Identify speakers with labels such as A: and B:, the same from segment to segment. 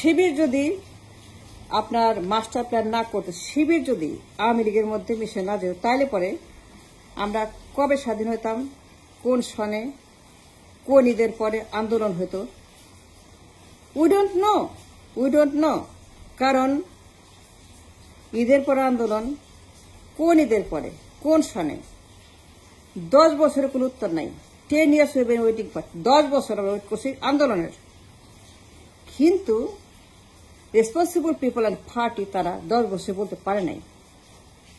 A: শিবির যদি আপনার master plan না করতো, শিবির যদি আওয়ামী লীগের মধ্যে মিশে না যেত, তাইলে পরে আমরা কবে স্বাধীন হইতাম, কোন সনে, কোন ঈদের পরে আন্দোলন হতো, উই ডোন্ট নো। কারণ ঈদের পরে আন্দোলন, কোন ঈদের পরে, কোন সনে, 10 বছরের কোনো উত্তর নাই। 10 years we've been waiting for, 10 বছর আমরা ওয়েট করছি আন্দোলনের। কিন্তু রেসপন্সিবল পিপল অ্যান্ড পার্টি তারা 10 বছর বলতে পারে নাই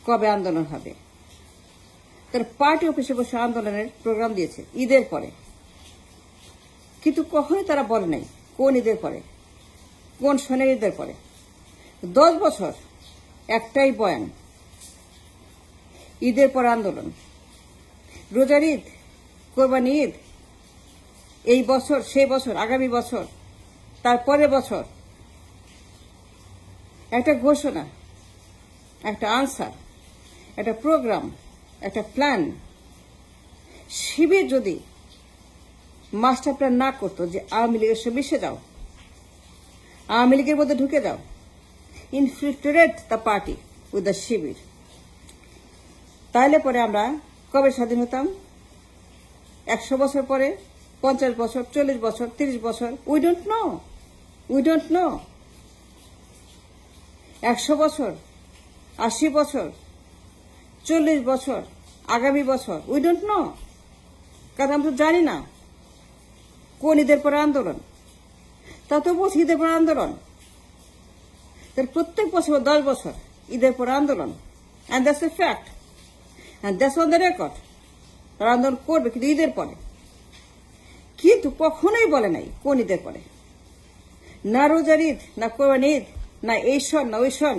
A: কবে আন্দোলন হবে। তার পার্টি অফিসে বসে আন্দোলনের প্রোগ্রাম দিয়েছে ঈদের পরে, কিন্তু কখনোই তারা বলে নাই কোন ঈদের পরে, কোন সনের ঈদের পরে। 10 বছর একটাই বয়ান, ঈদের পর আন্দোলন, রোজার ঈদ, কোরবানি ঈদ, এই বছর, সেই বছর, আগামী বছর, তারপরের বছর। একটা ঘোষণা, একটা আনসার, একটা প্রোগ্রাম, একটা প্ল্যান। শিবির যদি মাস্টার প্ল্যান না করতো যে আওয়ামী লীগের সঙ্গে মিশে যাও, আওয়ামী লীগের মধ্যে ঢুকে যাও, infiltrate the party with the Shibir, তাহলে পরে আমরা কবে স্বাধীন হতাম? 100 বছর পরে, 50 বছর, 40 বছর, 30 বছর, উই ডোন্ট নো। 100 বছর, 80 বছর, 40 বছর, আগামী বছর, উই ডোন্ট নো। কারণ আমরা জানি না কোন ঈদের পরে আন্দোলন। তা তো বলছি ঈদের পরে আন্দোলন, তার প্রত্যেক বছর 10 বছর ঈদের পরে আন্দোলন, and that's a fact, and that's on the record. তারা আন্দোলন করবে কিন্তু ঈদের পরে, কিন্তু কখনোই বলে নাই কোন ঈদের পরে। না রোজার ঈদ, না কোরবানি ঈদ, না এই সন, না ওই সন,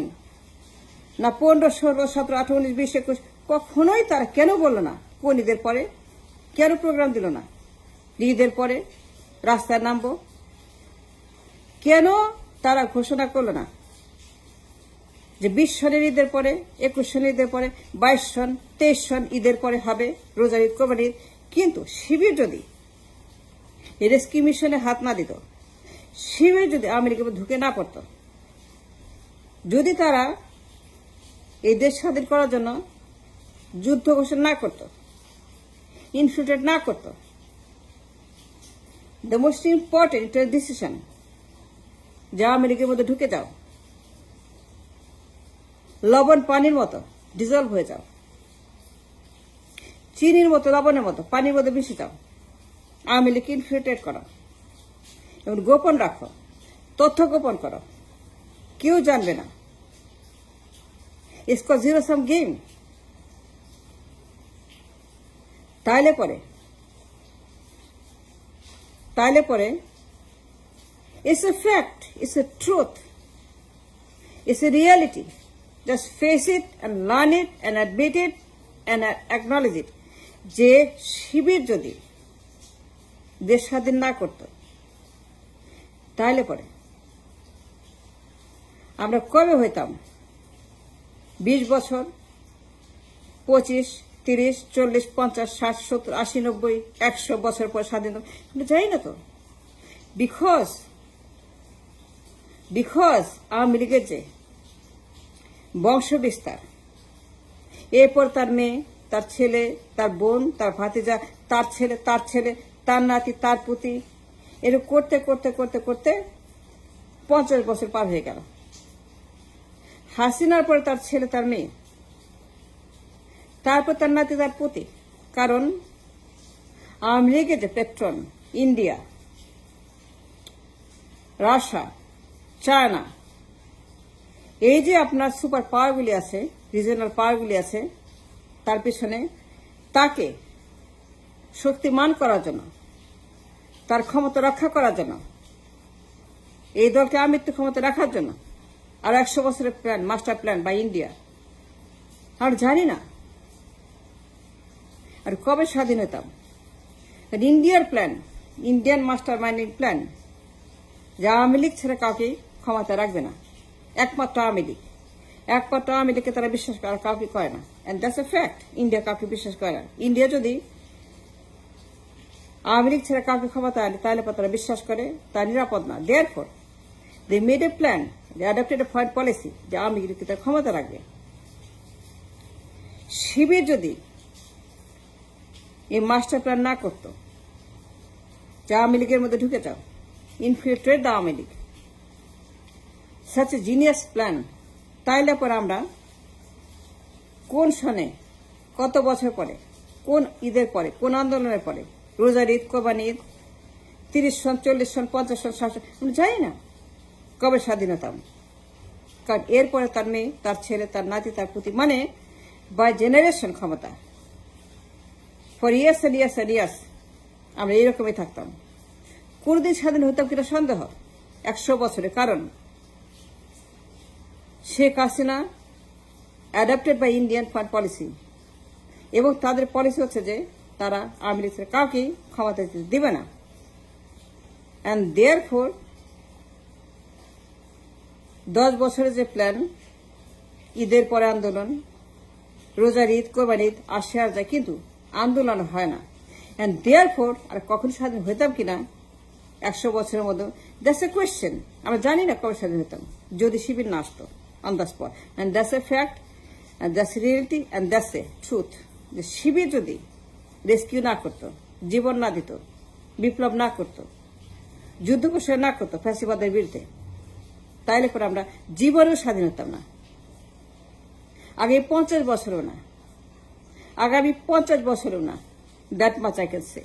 A: না 15, 16, 17, 18, 19, 20, 21, কখনোই তারা কেন বললো না কোন ঈদের পরে, কেন প্রোগ্রাম দিল না ঈদের পরে রাস্তায় নামবো, কেন তারা ঘোষণা করলো না যে 20 সনের ঈদের পরে, 21 সনের ঈদের পরে, 22 সন, 23 সন ঈদের পরে হবে রোজার ঈদ, কোরবানি ঈদ। কিন্তু শিবির যদি রেস্কিউ মিশনে হাত না দিত, শিবির যদি আমেরিকায় ঢুকে না পড়ত, যদি তারা এই দেশ স্বাধীন করার জন্য যুদ্ধ ঘোষণা না করত, ইনফিল্ট্রেট না করত, দ্য মোস্ট ইম্পর্টেন্ট ডিসিশন যে আমেরিকার মধ্যে ঢুকে যাও, লবণ পানির মতো ডিজলভ হয়ে যাও, চিনির মতো, লবণের মতো পানির মধ্যে মিশে যাও, আওয়ামী লীগকে ইনফিল্ট্রেট করো এবং গোপন রাখো, তথ্য গোপন করো, কেউ জানবে না। It's called zero sum game. তাইলে পরে it's a fact, it's a truth, it's a reality. Just face it and learn it and admit it and acknowledge it. যে শিবির যদি দেশ স্বাধীন না করত, তাহলে পরে আমরা কবে হইতাম 20 বছর, 25, 30, 40, 50, 60, 70, 80, 90, 100 বছর পর স্বাধীন যাই না তো। বিকজ আওয়ামী লীগের যে বংশ বিস্তার, এরপর তার মেয়ে, তার ছেলে, তার বোন, তার ভাতিজা, তার ছেলে, তার নাতি, তার পুতি, এরকম করতে করতে করতে করতে 50 বছর পার হয়ে গেল। হাসিনার পরে তার ছেলে, তার মেয়ে, তারপর তার নাতি, তার পুতি। কারণ আওয়ামী লীগের যে পেট্রন ইন্ডিয়া, রাশিয়া, চায়না, এই যে আপনার সুপার পাওয়ারগুলি আছে, রিজনাল পাওয়ারগুলি আছে, তার পিছনে তাকে শক্তিমান করার জন্য, তার ক্ষমতা রক্ষা করার জন্য, এই দলকে আমৃত্যু ক্ষমতা রাখার জন্য আর 100 বছরের plan, master plan by India. আর জানি না আর কবে স্বাধীন হতাম। ইন্ডিয়ার plan, Indian master minding plan, যে আওয়ামী লীগ ছেড়ে কাউকে ক্ষমতা রাখবে না, একমাত্র আওয়ামী লীগকে তারা বিশ্বাস করে, কাউকে করে না। And that's a fact. India কাউকে বিশ্বাস করে না। ইন্ডিয়া যদি আওয়ামী লীগ ছেড়ে কাউকে ক্ষমতা আনে, তাহলে তারা বিশ্বাস করে তা নিরাপদ না। Therefore they made a plan, they adapted a foreign policy যে আওয়ামী লীগকে তার ক্ষমতা রাখবে। শিবির যদি এই মাস্টার প্ল্যান না করত যে আওয়ামী লীগের মধ্যে ঢুকে যাও, infiltrate the Awami League, such a genius plan, তাইলে পরে আমরা কোন সনে, কত বছর পরে, কোন ঈদের পরে, কোন আন্দোলনের পরে, রোজার ঈদ, কোরবানি ঈদ, 30 সন, 40 সন, 50 সন, 60 সন, আমরা জানি না কবে স্বাধীনতা। কারণ এরপরে তার মেয়ে, তার ছেলে, তার নাতি, তার পুতি, মানে বাই জেনারেশন ক্ষমতা, for years and years and years আমরা এইরকমই থাকতাম। কোনদিন স্বাধীন হতাম কিনা সন্দেহ 100 বছরে। কারণ Sheikh Hasina adapted by Indian foreign policy, এবং তাদের পলিসি হচ্ছে যে তারা আওয়ামী লীগ কাউকেই ক্ষমতা দিবে না। অ্যান্ড দেয়ারফর 10 বছরের যে প্ল্যান, ঈদের পরে আন্দোলন, রোজার ঈদ, কোরবানি ঈদ আসে আর যায়, কিন্তু আন্দোলন হয় না। অ্যান্ড দেয়ারফর আর কখন স্বাধীন হইতাম কিনা 100 বছরের মধ্যে, দ্যাটস এ কোয়েশ্চেন। আমরা জানি না কবে স্বাধীন হইতাম যদি শিবির না আসতো on the spot. And that's a fact, and that's reality, and that's a truth. যে শিবির যদি রেস্কিউ না করতো, জীবন না দিত, বিপ্লব না করতো, যুদ্ধ ঘোষণা না করতো ফ্যাসিবাদের বিরুদ্ধে, তাইলে পরে আমরা জীবনেও স্বাধীন হতাম না। আগে 50 বছরও না, আগামী 50 বছরও না। That much I can say.